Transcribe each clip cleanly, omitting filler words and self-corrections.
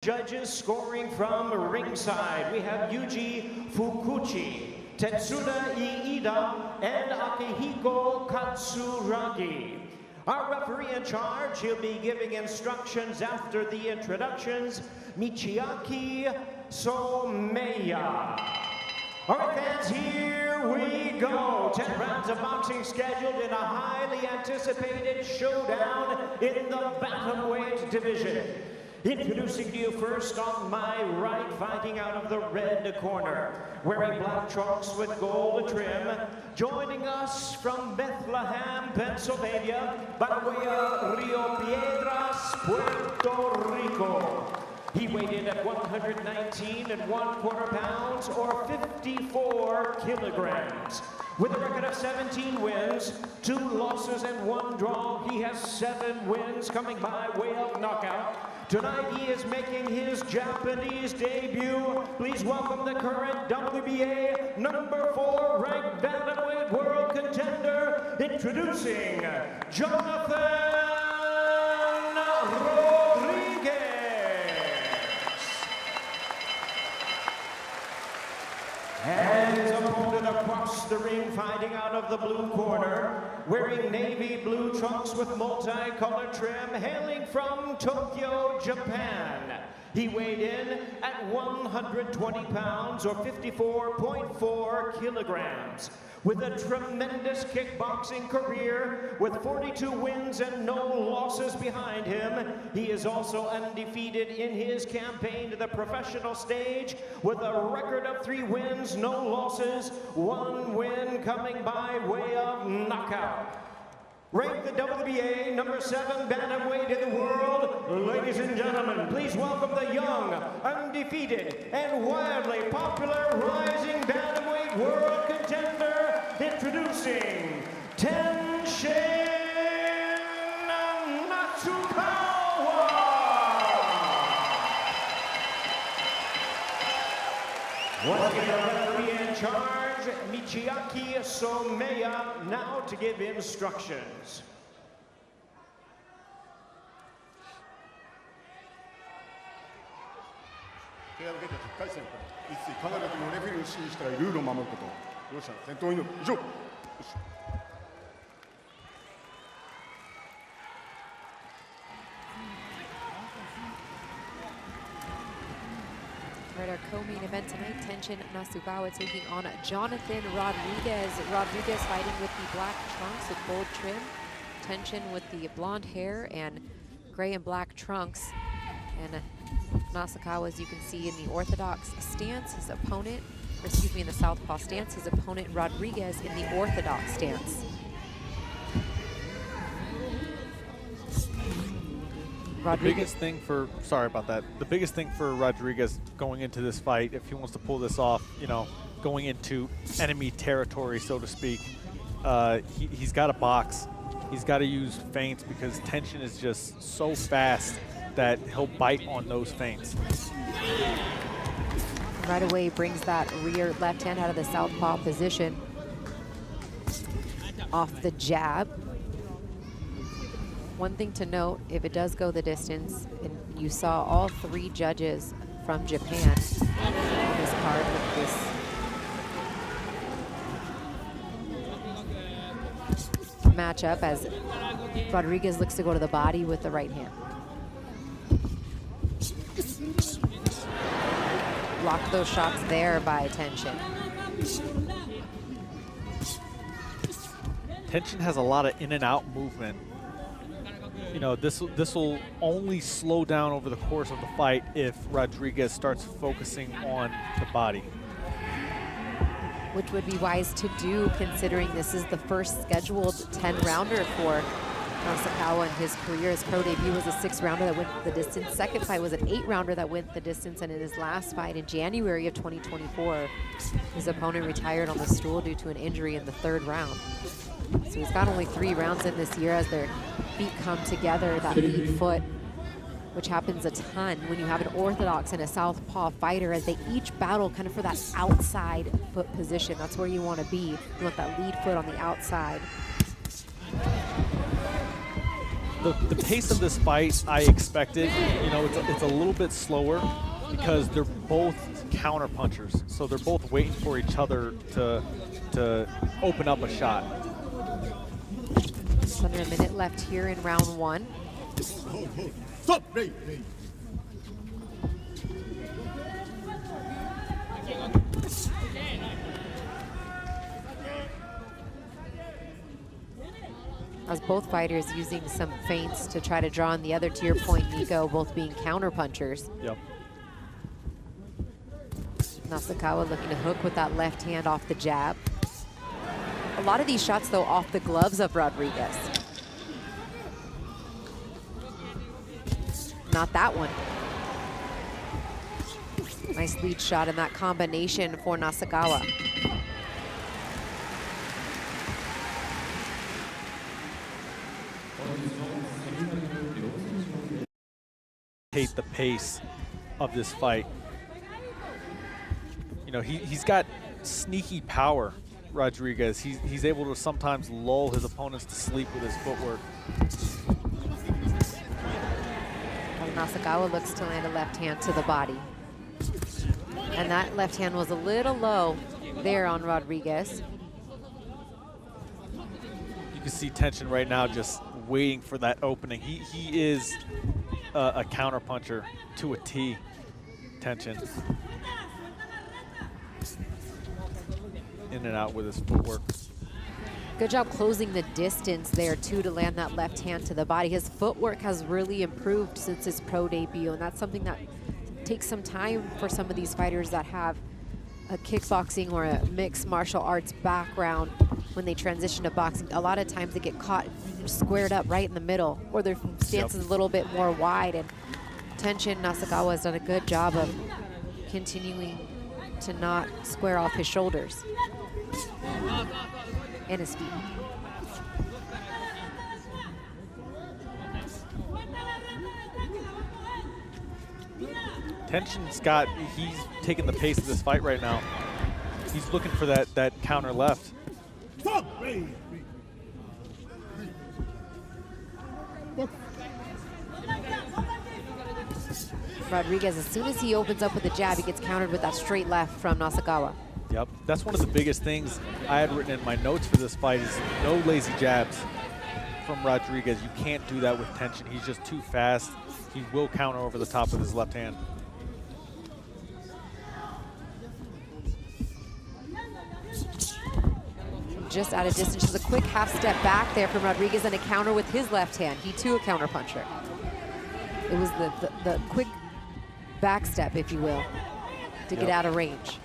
Judges scoring from ringside, we have Yuji Fukuchi, Tetsuda Iida, and Akihiko Katsuragi. Our referee in charge, he'll be giving instructions after the introductions, Michiaki Someya. All right, fans, here we go. 10 rounds of boxing scheduled in a highly anticipated showdown in the bantamweight division. Introducing to you first on my right, fighting out of the red corner, wearing black trunks with gold trim, joining us from Bethlehem, Pennsylvania, by way of Rio Piedras, Puerto Rico. He weighed in at 119 1/4 pounds, or 54 kilograms. With a record of 17 wins, 2 losses, and 1 draw, he has 7 wins coming by way of knockout. Tonight he is making his Japanese debut. Please welcome the current WBA number 4 ranked bantamweight world contender, introducing Jonathan Rodriguez. And his opponent across the ring, fighting out of the blue corner, wearing navy blue trunks with multicolored trim, hailing from Tokyo, Japan. He weighed in at 120 pounds, or 54.4 kilograms. With a tremendous kickboxing career, with 42 wins and no losses behind him, he is also undefeated in his campaign to the professional stage, with a record of 3 wins, no losses, 1 win coming by way of knockout. Ranked the WBA number 7 bantamweight in the world, ladies and gentlemen, please welcome the young, undefeated, and wildly popular rising bantamweight world contender, introducing Tenshin Nasukawa. Once again, the referee in charge, Michiaki Someya, now to give instructions. 手を受けた10回戦から一斉必ずのレフェリーを指示したらルールを守ること。両者戦闘員の以上。All right, our co-main event tonight, Tenshin Nasukawa taking on Jonathan Rodriguez. Rodriguez fighting with the black trunks with gold trim. Tenshin with the blonde hair and gray and black trunks. And Nasukawa, as you can see, in the orthodox stance, his opponent, or excuse me, in the southpaw stance, his opponent Rodriguez in the orthodox stance. The biggest thing for, sorry about that, the biggest thing for Rodriguez going into this fight, if he wants to pull this off, you know, going into enemy territory, so to speak, he's got to box. He's got to use feints, because Tenshin is just so fast that he'll bite on those feints. Right away brings that rear left hand out of the southpaw position off the jab. One thing to note, if it does go the distance, and you saw all 3 judges from Japan on this card with this matchup, as Rodriguez looks to go to the body with the right hand. Blocked those shots there by Tenshin. Tenshin has a lot of in and out movement. You know, this will only slow down over the course of the fight if Rodriguez starts focusing on the body. Which would be wise to do, considering this is the first scheduled 10-rounder for Nasukawa in his career. His pro debut was a 6-rounder that went the distance. Second fight was an 8-rounder that went the distance. And in his last fight in January of 2024, his opponent retired on the stool due to an injury in the 3rd round. So he's got only 3 rounds in this year as their feet come together, that lead foot, which happens a ton when you have an orthodox and a southpaw fighter, as they each battle kind of for that outside foot position. That's where you want to be. You want that lead foot on the outside. The pace of this fight, I expected, you know, it's a little bit slower because they're both counter punchers. So they're both waiting for each other to open up a shot. Just under a minute left here in round one. Stop! As both fighters using some feints to try to draw on the other, to your point, Nico, both being counter punchers. Yep. Nasukawa looking to hook with that left hand off the jab. A lot of these shots, though, off the gloves of Rodriguez. Not that one. Nice lead shot in that combination for Nasukawa. Hate the pace of this fight. You know, he's got sneaky power, Rodriguez. He's able to sometimes lull his opponents to sleep with his footwork. Well, Nasukawa looks to land a left hand to the body. And that left hand was a little low there on Rodriguez. You can see Tenshin right now just waiting for that opening. He is a counter puncher to a T, Tenshin. In and out with his footwork. Good job closing the distance there, too, to land that left hand to the body. His footwork has really improved since his pro debut, and that's something that takes some time for some of these fighters that have a kickboxing or a mixed martial arts background when they transition to boxing. A lot of times they get caught squared up right in the middle, or their stance is a little bit more wide, and Tenshin Nasukawa has done a good job of continuing to not square off his shoulders and his feet. He's taking the pace of this fight right now. He's looking for that counter left. Rodriguez, as soon as he opens up with a jab, he gets countered with that straight left from Nasukawa. Yep, that's one of the biggest things I had written in my notes for this fight is no lazy jabs from Rodriguez. You can't do that with Tenshin. He's just too fast. He will counter over the top with his left hand. Just out of distance, just a quick half step back there from Rodriguez and a counter with his left hand. He too a counter puncher. It was the quick back step, if you will, to get out of range.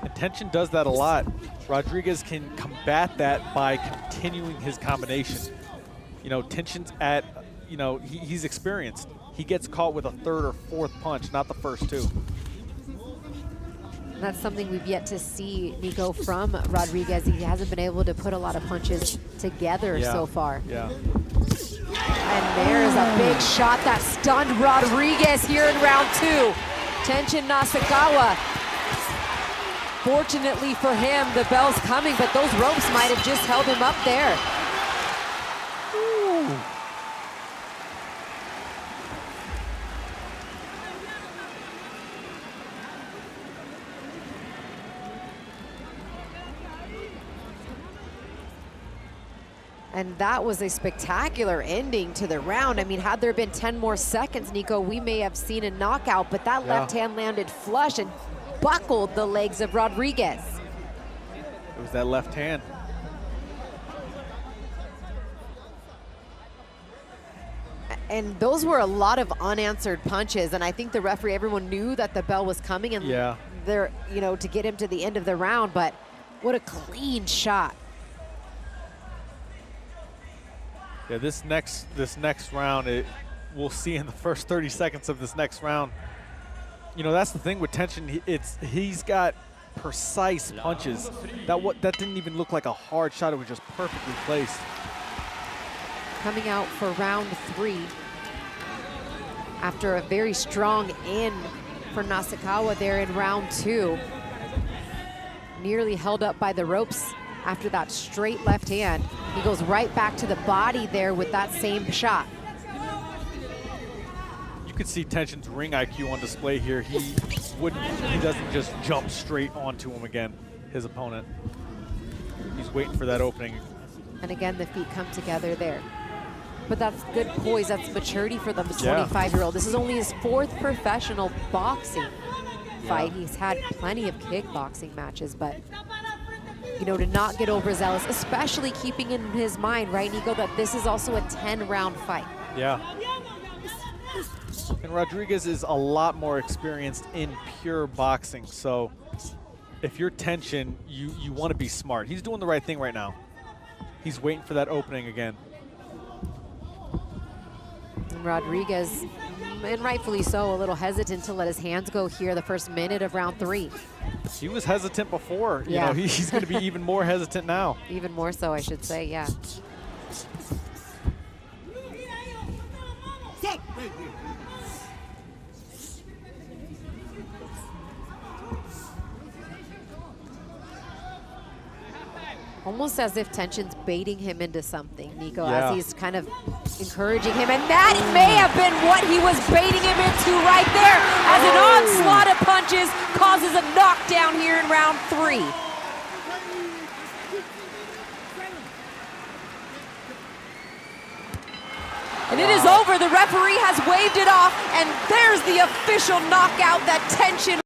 And Tenshin does that a lot. Rodriguez can combat that by continuing his combination. You know, Tenshin's at, you know, he's experienced. He gets caught with a third or fourth punch, not the first two. And that's something we've yet to see, Nico, from Rodriguez. He hasn't been able to put a lot of punches together so far. Yeah. And there's a big shot that stunned Rodriguez here in round two. Tenshin Nasukawa. Fortunately for him, the bell's coming, but those ropes might have just held him up there. Ooh. And that was a spectacular ending to the round. I mean, had there been 10 more seconds, Nico, we may have seen a knockout, but that left hand landed flush and buckled the legs of Rodriguez. It was that left hand. And those were a lot of unanswered punches, and I think the referee, everyone knew that the bell was coming, and they're, you know, to get him to the end of the round, but what a clean shot. Yeah, this next round, we'll see in the first 30 seconds of this next round. You know, that's the thing with Tenshin. He's got precise punches. That didn't even look like a hard shot. It was just perfectly placed. Coming out for round three after a very strong in for Nasukawa there in round two. Nearly held up by the ropes after that straight left hand. He goes right back to the body there with that same shot. You can see Tenshin's ring IQ on display here. He doesn't just jump straight onto him again, his opponent. He's waiting for that opening. And again, the feet come together there. But that's good poise, that's maturity for the 25-year-old. This is only his 4th professional boxing fight. He's had plenty of kickboxing matches, but you know, to not get overzealous, especially keeping in his mind, right, Nico, that this is also a 10-round fight. Yeah. And Rodriguez is a lot more experienced in pure boxing, so if you're Tenshin, you want to be smart. He's doing the right thing right now. He's waiting for that opening again. And Rodriguez, and rightfully so, a little hesitant to let his hands go here the first minute of round 3. He was hesitant before. You know, he's going to be even more hesitant now. Even more so, I should say, yeah. Almost as if Tenshin's baiting him into something, Nico, as he's kind of encouraging him. And that may have been what he was baiting him into right there, as an onslaught of punches causes a knockdown here in round 3. And it is over. The referee has waved it off, and there's the official knockout that Tenshin